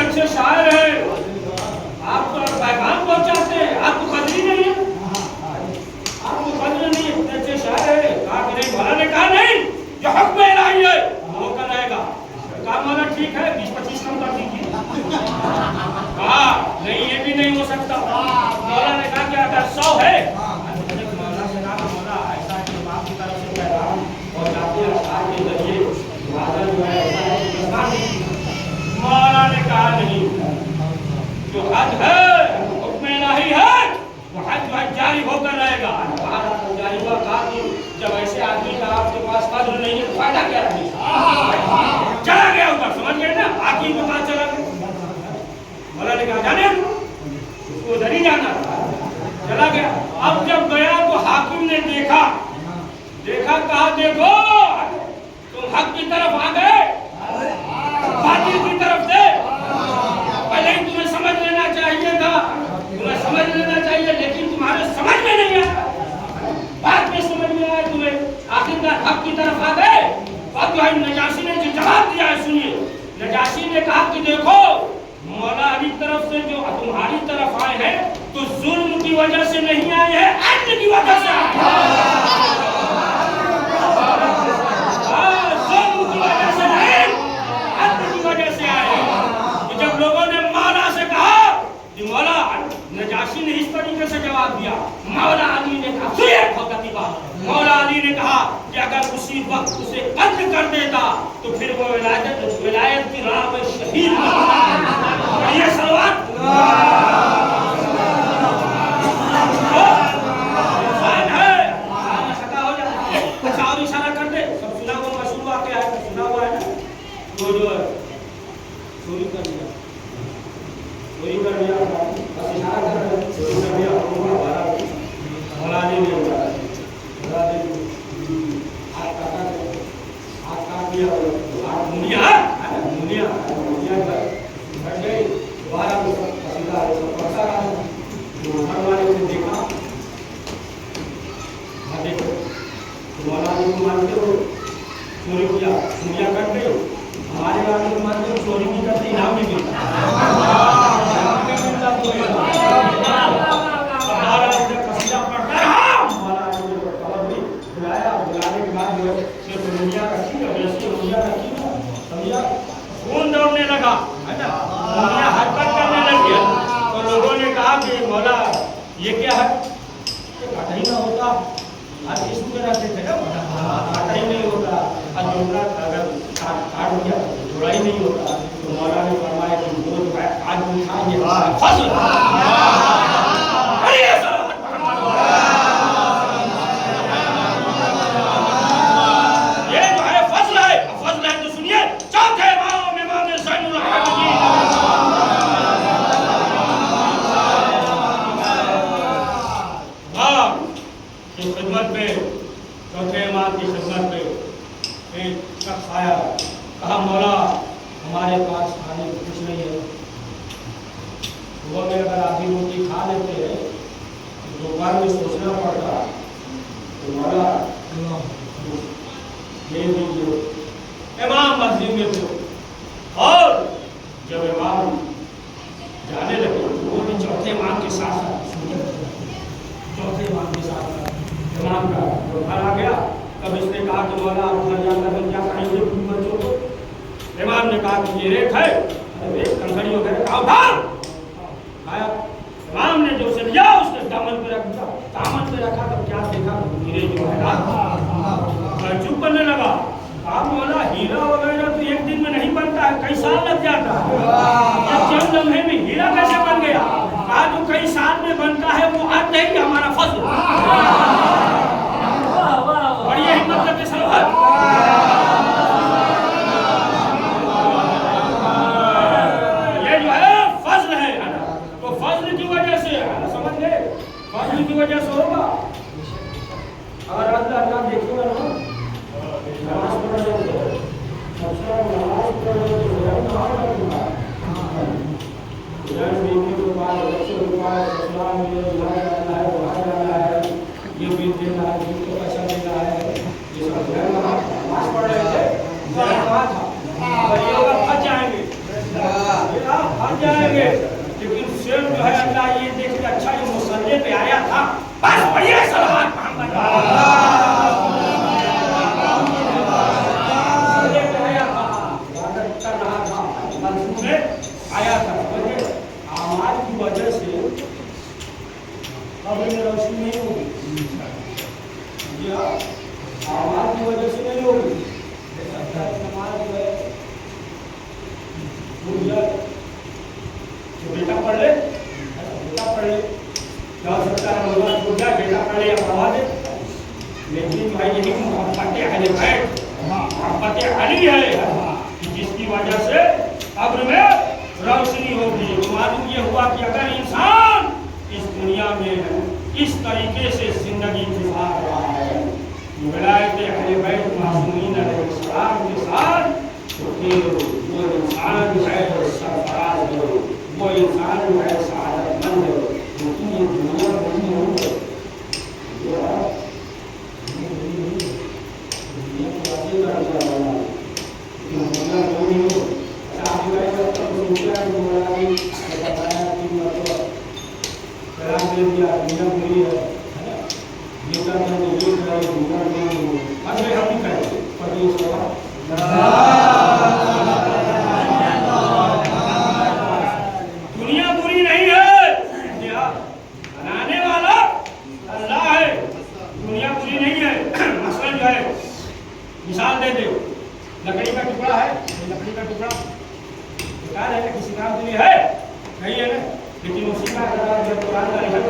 अच्छे शायर है, आप तो पैगाम पहुंचाते हैं, आपको कदर ही नहीं है। जब ऐसे आदमी का आपके पास फजल नहीं है तो फायदा क्या रही? चला गया उधर, समझ गए ना? हाकिम के पास चला गया। मौला ने कहा जाने उसको उधर ही जाना था, चला गया। अब जब गया तो हाकिम ने देखा कहा देखो तुम हक की तरफ आ गए, बातिल की तरफ से। पहले ही तुम्हें समझ लेना चाहिए था, लेकिन तुम्हारे समझ में नहीं आया, बाद में समझ में आया तुम्हें। आखिरकार हक की तरफ आ गए। और जो है नजाशी ने जो जवाब दिया है सुनिए। नजाशी ने कहा कि देखो मौला अली तरफ से जो तुम्हारी तरफ आए हैं तो जुल्म की वजह से नहीं आए हैं, अदल की वजह से आए हैं। जुल्म की वजह से नहीं, अदल की वजह से आए हैं। तो जब लोगों ने मौला से कहा कि मौला, नजाशी ने इस तरीके से जवाब दिया। मौला अली ने कहा मौला अली ने कहा कि अगर उसी वक्त उसे कत्ल कर देता तो फिर वो विलायत की राह में शहीद होता। ये सलवात अच्छा और इशारा कर दे, सब सुना हुआ मशहूर वाक़या है, सुना हुआ है ना? तो जो चोरी कर लिया, बस इशारा कर रहे हैं, चोरी कर लिया, मौला अली ने ये क्या है? घाटा ही ना होता, आज इस तरह से थे ना, घाटा ही नहीं होता। आज जोड़ा अगर काट गया जोड़ा ही नहीं होता। तो मौला ने फरमाया कि वो जो है आज उठाएंगे फजल, ये जो है फजल है। फजल है तो सुनिए, चौथे इमाम ज़ैनुल आबिदीन की खिदमत में, चौथे इमाम की खिदमत में एक शख्स आया, कहा मौला हमारे पास खाने को कुछ नहीं है, सुबह में अगर आधी रोटी खा लेते हैं तो दोपहर में सोचना पड़ता, तो मौला दे दीजिए। इमाम मस्जिद में थे और जब इमाम जाने लगे वो भी चौथे इमाम के साथ चौथे इमाम के साथ इमाम का घर आ गया। तब इसने कहा कि मौला आप घर जाकर क्या खाएंगे बच्चों को? इमाम ने कहा कि ये रेत है, अरे कंकड़ी वगैरह खाओ, खाया। इमाम ने जो उसे लिया उसने दामन पे रख दिया, दामन पे रखा तब क्या देखा हीरे जो है ना, चुप करने लगा। कहा मौला हीरा वगैरह तो एक दिन में नहीं बनता है, कई साल लग जाता है, चंद लम्हे में हीरा कैसे बन गया? कहा जो कई साल में बनता है वो आज नहीं हमारा फजल। बड़ी हिम्मत करके सलवार, ये जो है फजल है ना, तो फजल की वजह से समझ गए, फजल की वजह से होगा। अगर अल्लाह देखिएगा ना, नमाज पढ़ रहे हो, नमाज पढ़ रहे हो, ये भी देना है, जिनको पैसा देना है, ये सब नमाज पढ़ रहे थे, ये लोग फंस जाएंगे, फंस जाएंगे। लेकिन शेर जो है अल्लाह ये देख के अच्छा ये मुसल्ले पे आया था, बस बढ़िया सलावत आया था। आमाज की वजह से कब्र में रोशनी नहीं होगी, आमाज की वजह से नहीं होगी। बेटा पढ़ ले, बेटा पढ़ ले, जा सकता है बेटा पढ़ ले या पढ़वा दे, लेकिन है यही मोहब्बत अहले बैत, मोहब्बत अली है, जिसकी वजह से कब्र में रोशनी होगी। मालूम ये हुआ कि अगर इंसान इस दुनिया में इस तरीके से जिंदगी गुजार रहा है विलायत अहले बैत मासूमीन अलैहिस्सलाम के साथ, तो फिर वो इंसान जो है सरफराज है, वो इंसान जो है सआदतमंद है, क्योंकि ये दुनिया बनी हो दुनिया बुरी नहीं है, बनाने वाला अल्लाह है। दुनिया बुरी नहीं है। मसलन जो है मिसाल दे दो, लकड़ी का टुकड़ा है, लकड़ी का टुकड़ा बेकार है, किसी काम के लिए है नहीं है ना, लेकिन उसी का जब कुरान का लिखा हो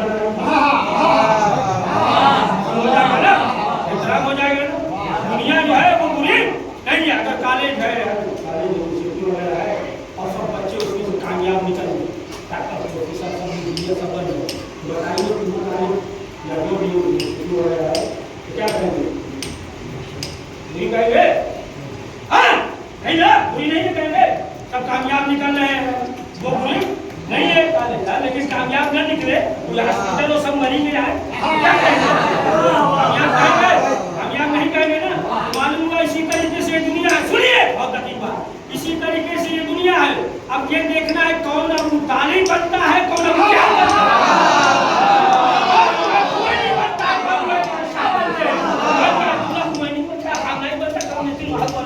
जाएगा ना, एहतराम हो जाएगा ना। दुनिया जो है वो बुरी नहीं है। अगर कॉलेज है, कॉलेज यूनिवर्सिटी वगैरह है और सब बच्चे उसमें से कामयाब निकल गए, डॉक्टर प्रोफेसर सब बन गए, बताइए कि कॉलेज या जो भी यूनिवर्सिटी वगैरह है क्या करेंगे? नहीं कहेंगे, हाँ नहीं ना, बुरी नहीं है कहेंगे, सब कामयाब निकल रहे हैं, वो बुरी नहीं है कॉलेज, लेकिन कामयाब न निकले तो हॉस्पिटल वो सब मरी गए हैं, क्या कहेंगे? कामयाब कहेंगे? कामयाब नहीं कहेंगे ना। मालूम हुआ इसी तरीके से ये दुनिया है। सुनिए बहुत अजीब बात, इसी तरीके से ये दुनिया है। अब ये देखना है कौन अबू तालिब बनता है, कौन अबू क्या बनता है। कोई नहीं बनता, कौन बनता है, कोई नहीं बनता, हम नहीं बनता, कौन नहीं बनता।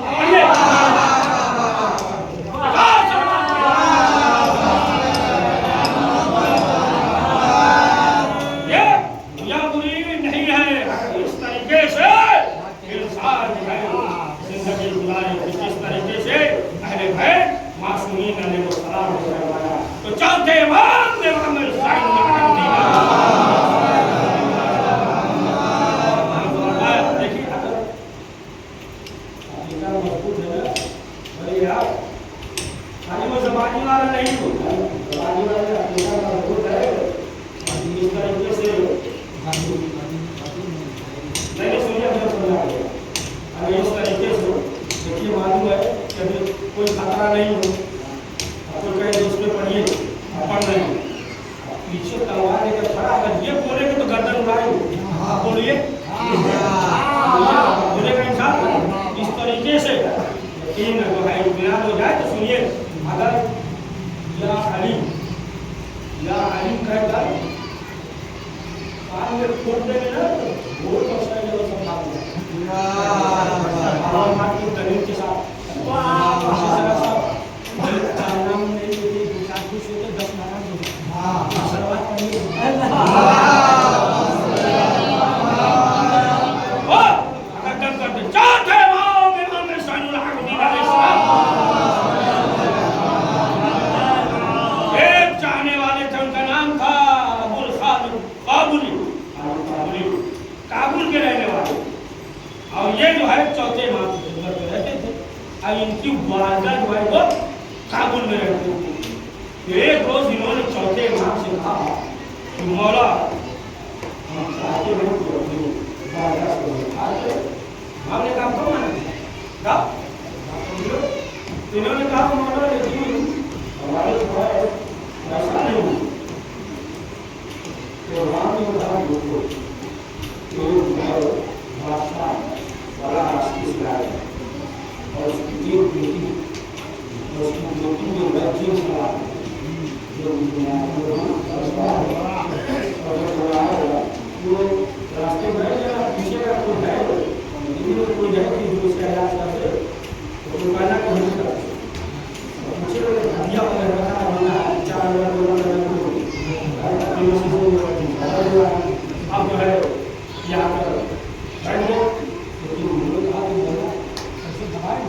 तो चौथे इमाम ने मोहम्मद देखिए मजबूत है ना, अरे यार खाली वो जबानी वाला नहीं हो, जबानी वाला मजबूत है इस तरीके से नहीं सुनिए, अरे इस तरीके से देखिए मालूम है कि कोई खतरा नहीं हो, कोई कहे इसमें पढ़िए पढ़ नहीं, पीछे तलवार लेकर खड़ा, अगर ये बोलेंगे तो गर्दन उड़ाएंगे, बोलिए बोलेगा इंसान इस तरीके से। लेकिन जो है बयान हो जाए तो सुनिए, अगर या अली कहता कान में खोल देंगे ना वो तो सही है, सब दलील के साथ काबुल के रहने वाले, और ये जो है चौथे इमाम रहते थे, और इनकी वालदा जो है वो काबुल में रहती थी। एक रोज इन्होंने चौथे इमाम से कहा कि मौला हमने कहा कौन है, इन्होंने कहा मौला लेकिन हमारे ऐसा नहीं, तो राम ने कहा बड़ा और उसकी एक बेटी, उसकी बेटी जो बच्चे जो रास्ते में पीछे का कोई है, कोई है कि जो उसका इलाज करते तो कहना को नहीं करते, पीछे दिया अब जो है यहाँ पर बैठ गए, लेकिन उन्होंने कहा कि बोला ऐसे दबाए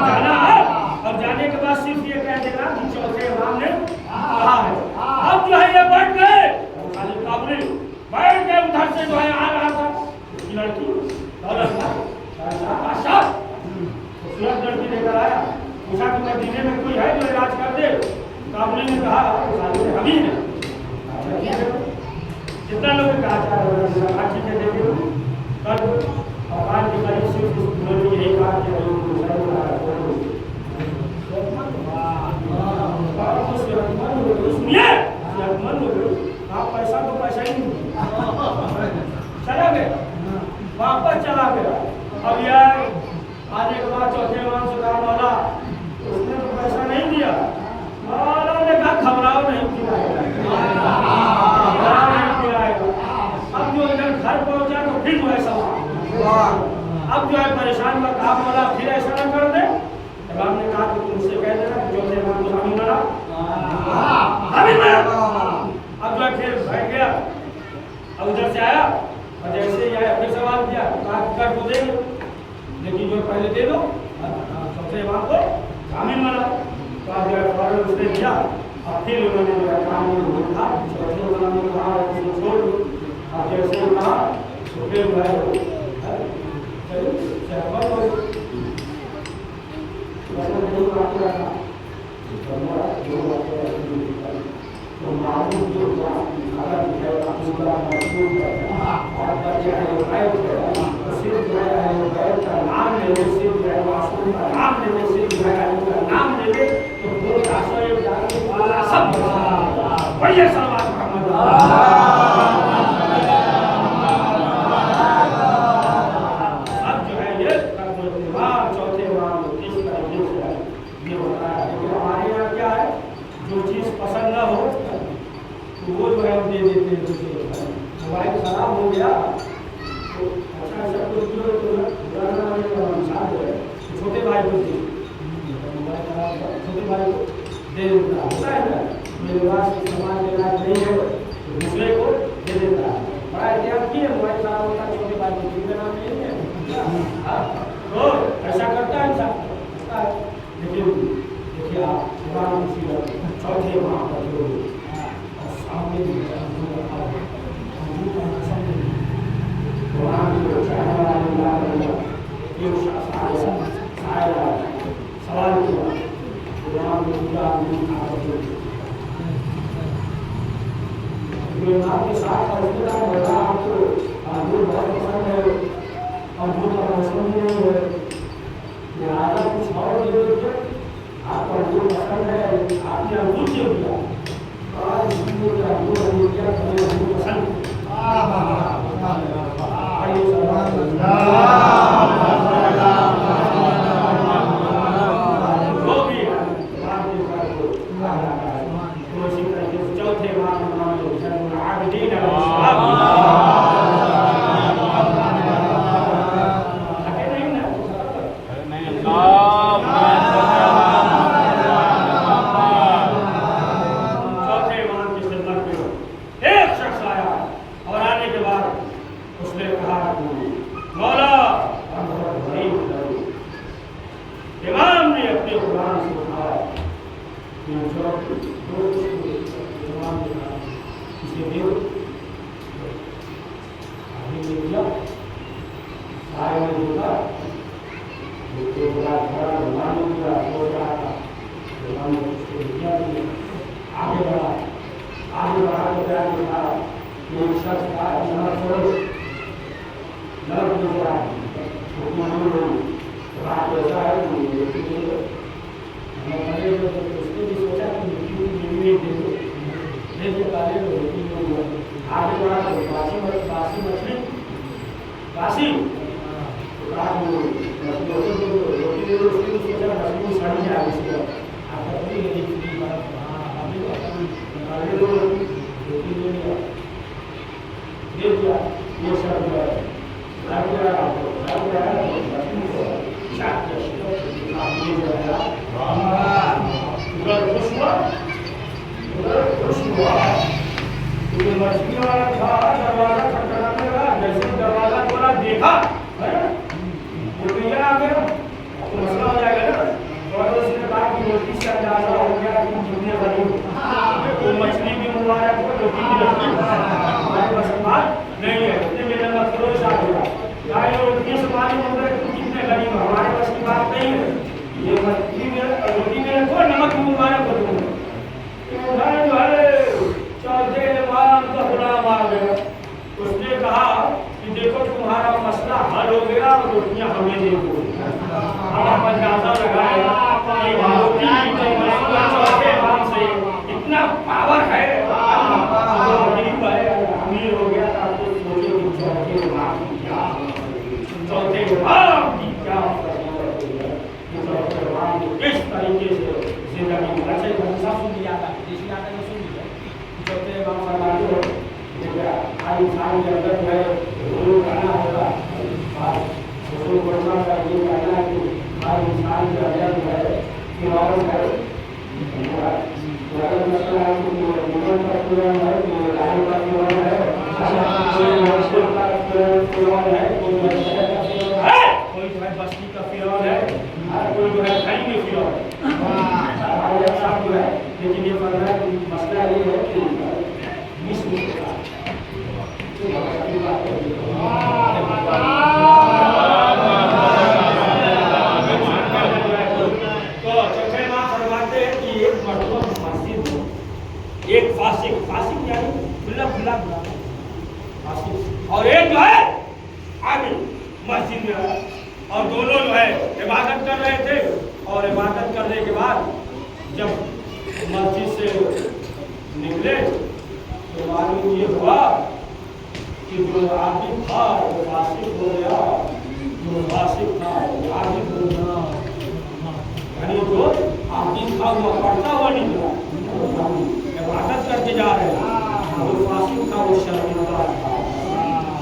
जाना है, और जाने के बाद सिर्फ ये कह देना कि चौथे इमाम ने कहा है। ने कहा हम ही हैं, जितना लोग कहा चाहे ठीक है देखिए कल भगवान की करीब से उन्होंने यही कहा कि सुनिए आप पैसा तो पैसा ही नहीं चला गया, वापस चला गया। अब यार आने के बाद चौथे मान से काम वाला उसने तो पैसा नहीं दिया, ने कहा घबराओ नहीं खिलाएगा। अब जो इधर घर पहुंचा तो फिर जो है सवाल, अब जो है परेशान का काम वाला फिर ऐसा न कर दे। राम ने कहा कि तुमसे कह देना कि चौथे मान को हमी मरा हमी मरा। अब जो है फिर बैठ गया, अब उधर से आया और जैसे ही आया फिर सवाल किया, कहा कर तो देंगे लेकिन जो पहले दे दो चौथे मान को हमी मरा। तो अब जो है उसने दिया और फिर उन्होंने जो है काम उठा चौथे मान को कहा उसको छोड़ दो। अब जैसे ही कहा तो फिर जो है मोबाइल खराब हो गया तो अच्छा ऐसा कुछ छोटे भाई को मोबाइल खराब छोटे भाई को दे देता होता है ना, मेरे पास सामान लेना नहीं है तो दूसरे को दे देता है। बड़ा एहतियात किए, मोबाइल खराब होता है छोटे भाई को देना नहीं है तो ऐसा करता है इंसान। लेकिन देखिए आप चौथे वहाँ पर जो सामने सवाल आपके साथ आपको अंगूर बहुत पसंद है, अंगूर का मौसम नहीं है, लिहाजा कुछ और दे दीजिए। आपको अंगूर पसंद है, आपने अंगूर क्यों दिया? आज अंगूर दिया तुम्हें अंगूर पसंद हमें देखो अब आप अंदाजा लगाए कि मारुति की चौथे इमाम से इतना पावर है, गरीब है अमीर हो गया था तो सोचे कि चौथे इमाम की क्या, चौथे इमाम की क्या किस तरीके से जिंदगी अच्छा सब सुन लिया था, देशी गाना में सुन लिया। चौथे इमाम फरमाते हैं हर इंसान के अंदर जो है गुरु कहना होगा, गुरु करना का ये कहना है कि हर इंसान के अंदर जो है फिरौन है, अगर मसला है कि जीवन का फिरौन है, कि लाइन का फिरौन है, कोई मस्जिद का फिरौन है, कोई मस्जिद का फिरौन है, कोई जो है बस्ती का फिरौन है, कोई जो है घर में फिरौन है, सब जो है। लेकिन ये मसला ये है कि एक फासिक, फासिक यानी खुला खुला फासिक, और एक जो है आमिल मस्जिद में है, और दोनों जो है इबादत कर रहे थे। और इबादत करने के बाद जब मस्जिद से निकले तो मालूम ये हुआ कि जो आमिल था वो फासिक हो गया, जो फासिक था वो आमिल हो गया, यानी जो आमिल था वो पढ़ता हुआ निकला, इबादत करके जा रहे हैं, जो फासिक था वो शर्मिंदा था,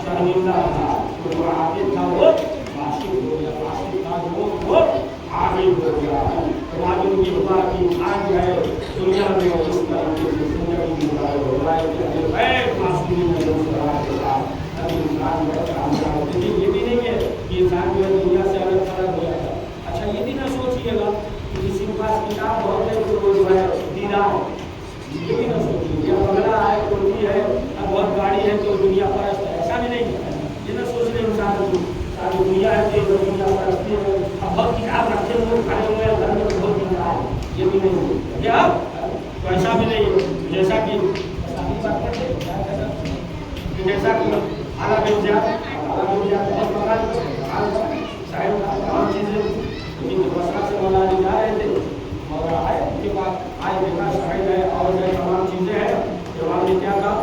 शर्मिंदा था, जो आमिल था वो फासिक हो गया, फासिक था वो आमिल हो गया। तो मालूम ये हुआ कि इंसान जो है दुनिया में इस तरीके से जिंदगी गुजारे मासूमी में इंसान जो है कामयाब होते। ये भी नहीं है कि इंसान जो है दुनिया से अलग थलग हो जाता है। अच्छा ये भी ना सोचिएगा कि किसी के पास किताब बहुत है तो वो जो है दीदा है, ये भी ना सोचिए, या बंगला है, कोठी है, बहुत गाड़ी है तो दुनिया परस्त है, ऐसा भी नहीं है। ये ना सोच रहे इंसान की सारी दुनिया है तो दुनिया परस्ती है, अब बहुत किताब रखे हुए खड़े हुए हैं घर में तो बहुत दिखता है, ये भी नहीं है क्या, तो ऐसा भी नहीं है। जैसा कि जैसा कि आला बहुत तमाम चीज़ें व्यवस्था से मनाने जा रहे थे, और आए उनके बाद आए देखा शायद है और जो तमाम चीज़ें हैं, जवाब ने क्या कहा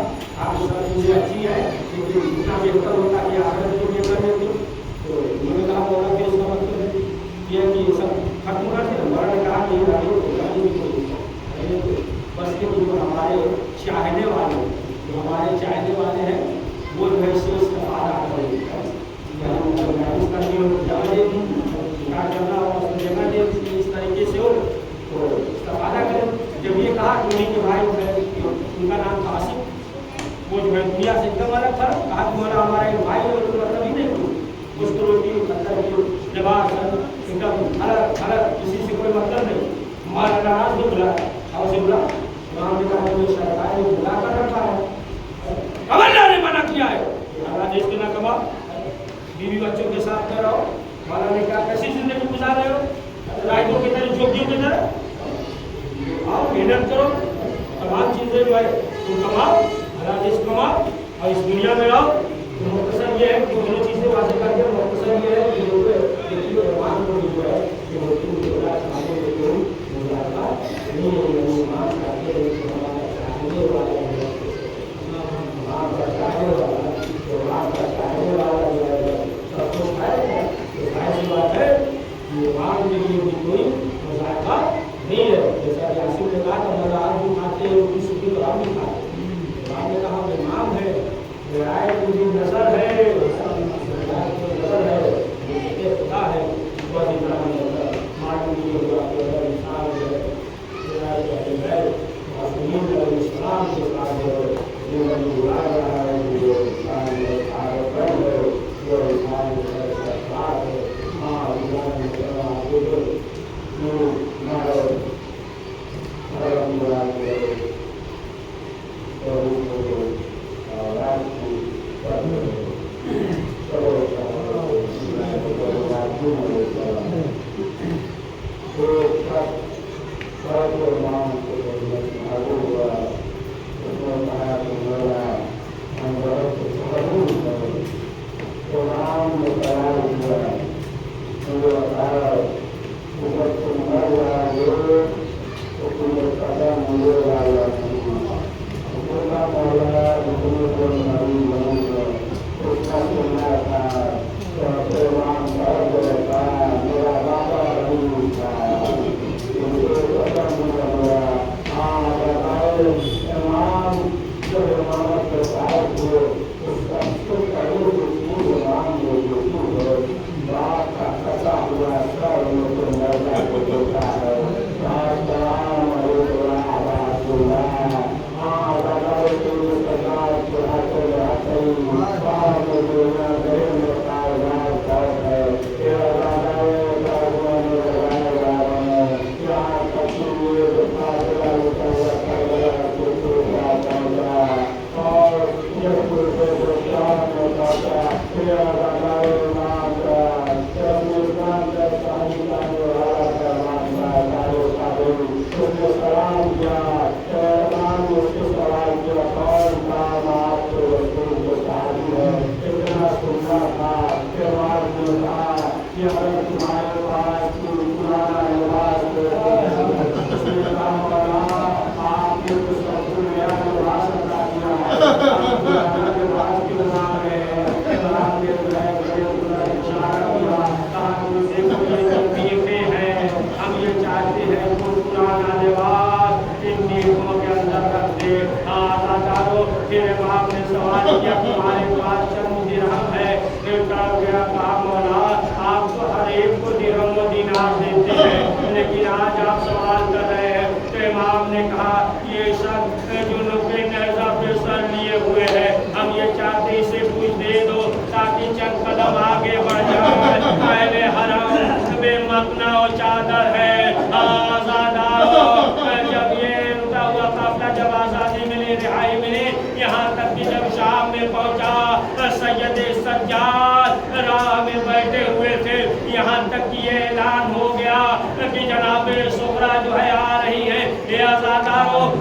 आपकी सब चीज़ें अच्छी है लेकिन जितना बेहतर होता कि आखिरत में बेहतर रहती, तो उन्होंने कहा होगा कि इसका मतलब ये है कि सब खत्म कर दिया। बड़ा ने कहा कि बस के जो हमारे चाहने वाले, जो हमारे चाहने वाले हैं वो जो है इसका फायदा करेंगे, जगह दे दी क्या करना हो उसको जगह दे दी, इस तरीके से हो तो इसका फायदा करें। जब ये कहा कि उन्हीं के भाई है उनका नाम था आसिफ, वो जो है दुनिया से एकदम अलग था, कहा तुम्हारा हमारा एक भाई और मतलब ही नहीं, उसको रोटी मतलब की जवाब एकदम अलग अलग, किसी से कोई मतलब नहीं। हमारा नाराज भी बुला और से बुला सरकार ने बुला कर रखा है, गवर्नर ने मना किया है देश के ना कमा, बीवी बच्चों के साथ में रहो, वाला ने क्या कैसी जिंदगी गुजार रहे हो, राइतों की तरह जोगियों की तरह आओ मेहनत करो, तमाम चीजें जो है तुम कमाओ, हरा देश कमाओ और इस दुनिया में आओ। तो मुख्तसर ये है कि दोनों चीजें वाजिब करके मुख्तसर ये है कि देखिए भगवान को जो है कि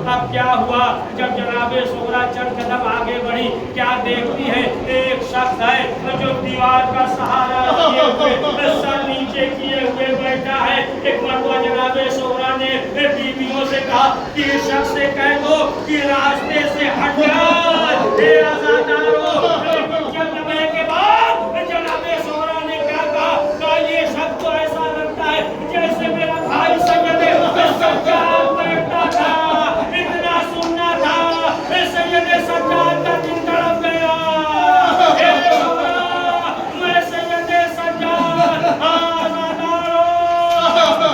اب کیا ہوا جب جناب سغرا چند قدم آگے بڑھی کیا دیکھتی ہے ایک شخص ہے جو دیوار کا سہارا لیے ہوئے سر نیچے کیے ہوئے بیٹھا ہے ایک مرتبہ جناب سغرا نے بیویوں سے کہا کہ اس شخص سے کہہ دو کہ راستے سے ہٹ جائے اے آزادارو چند لمحے کے بعد جناب سغرا نے کیا کہا یہ شخص تو ایسا لگتا ہے جیسے میرا بھائی سید سجاد بیٹھا تھا اتنا سننا تھا سید سجاد کا دن تڑپ گیا اے سغرا میں سید سجاد آزادارو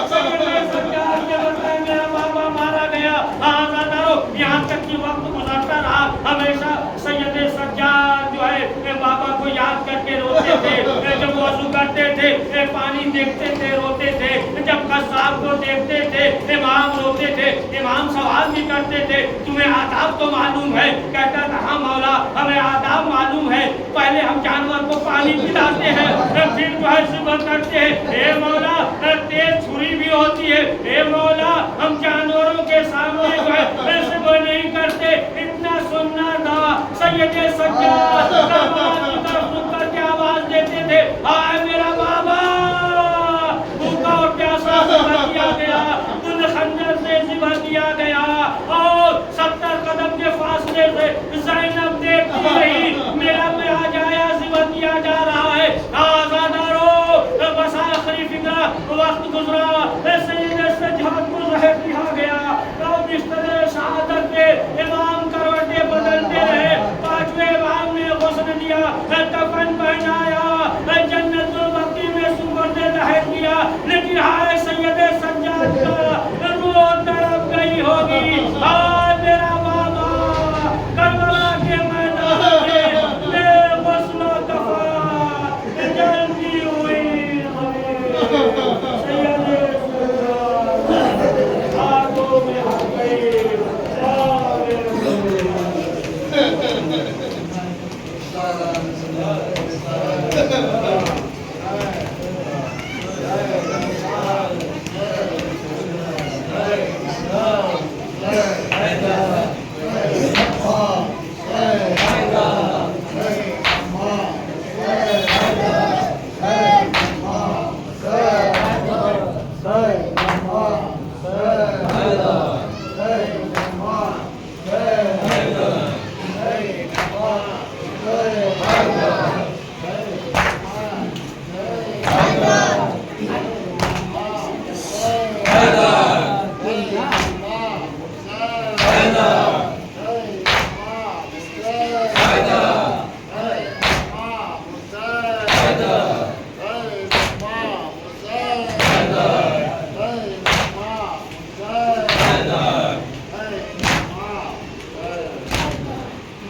سید سجاد کے بدلے میرا بابا مارا گیا آزادارو یہاں تک کہ وقت گزرتا رہا ہمیشہ سید سجاد جو ہے بابا کو یاد کر کے روتے تھے جب وضو کرتے تھے پانی دیکھتے تھے روتے تھے جب قصاب کو دیکھتے تھے امام روتے تھے امام سوال بھی کرتے تھے تمہیں آداب تو معلوم ہے کہتا تھا ہاں مولا ہمیں آداب معلوم ہے پہلے ہم جانور کو پانی پلاتے ہیں پھر جو ہے صبح کرتے ہیں اے مولا تیز چھری بھی ہوتی ہے اے مولا ہم جانوروں کے سامنے جو ہے صبح نہیں کرتے اتنا سننا تھا سید سجاد کعبہ کی طرف رک کر کے آواز دیتے تھے آئے میرا بابا بھوکا اور پیاسا ذبح کیا گیا ان خنجر سے ذبح کیا گیا اور 70 قدم کے فاصلے سے زینب